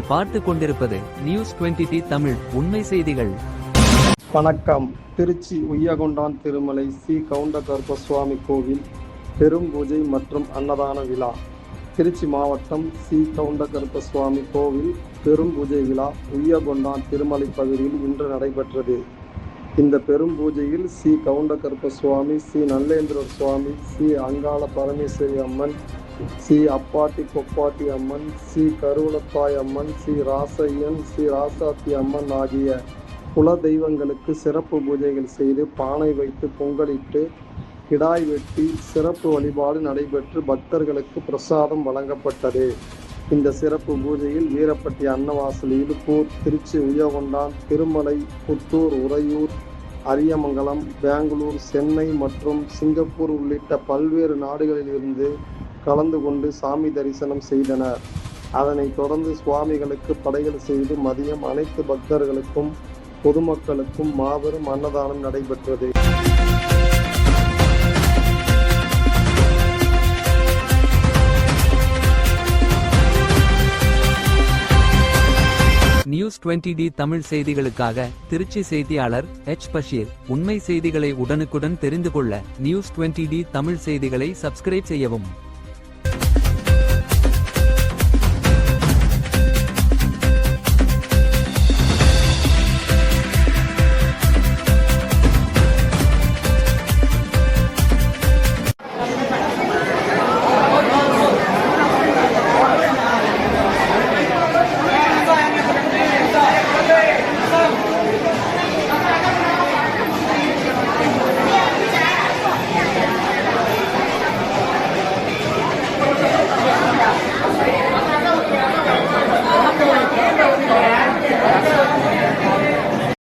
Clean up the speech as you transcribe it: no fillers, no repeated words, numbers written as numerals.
நீங்கள் பார்த்து கொண்டிருப்பது நியூஸ் 20T தமிழ் உண்மை செய்திகள். வணக்கம். திருச்சி உய்யகொண்டான் திருமலை ஸ்ரீ கவுண்டகர்ப்ப சுவாமி கோவில் பெரும் பூஜை மற்றும் அன்னதான விழா. திருச்சி மாவட்டம் ஸ்ரீ கவுண்டகர்ப்ப சுவாமி கோவில் பெரும் பூஜை விழா உய்யகொண்டான் திருமலை பகுதியில் இன்று நடைபெற்றது. இந்த பெரும் பூஜையில் ஸ்ரீ கவுண்டகர்ப்ப சுவாமி, ஸ்ரீ நல்லேந்திரர் சுவாமி, ஸ்ரீ அங்காள பரமேஸ்வரி அம்மன், ஸ்ரீ அப்பாட்டி கொப்பாட்டி அம்மன், ஸ்ரீ கருவலத்தாய் அம்மன், ஸ்ரீ ராசையன், ஸ்ரீ ராசாத்தி அம்மன் ஆகிய குல தெய்வங்களுக்கு சிறப்பு பூஜைகள் செய்து பானை வைத்து பொங்கலிட்டு கிடாய் வெட்டி சிறப்பு வழிபாடு நடைபெற்று பக்தர்களுக்கு பிரசாதம் வழங்கப்பட்டது. இந்த சிறப்பு பூஜையில் வீரப்பட்டி அன்னவாசல், இலுப்பூர், திருச்சி உய்யகொண்டான், திருமலை, புத்தூர், உறையூர், அரியமங்கலம், பெங்களூர், சென்னை மற்றும் சிங்கப்பூர் உள்ளிட்ட பல்வேறு நாடுகளில் இருந்து கலந்து கொண்டு சாமி தரிசனம் செய்தனர். அதனைத் தொடர்ந்து சுவாமிகளுக்கு படைகள் செய்து மதியம் அனைத்து பக்தர்களுக்கும் பொதுமக்களுக்கும் மாபெரும் அன்னதானம் நடைபெற்றது. நியூஸ் 20D தமிழ் செய்திகளுக்காக திருச்சி செய்தியாளர் எச். பஷீர். உண்மை செய்திகளை உடனுக்குடன் தெரிந்து கொள்ள நியூஸ் 20D தமிழ் செய்திகளை சப்ஸ்கிரைப் செய்யவும்.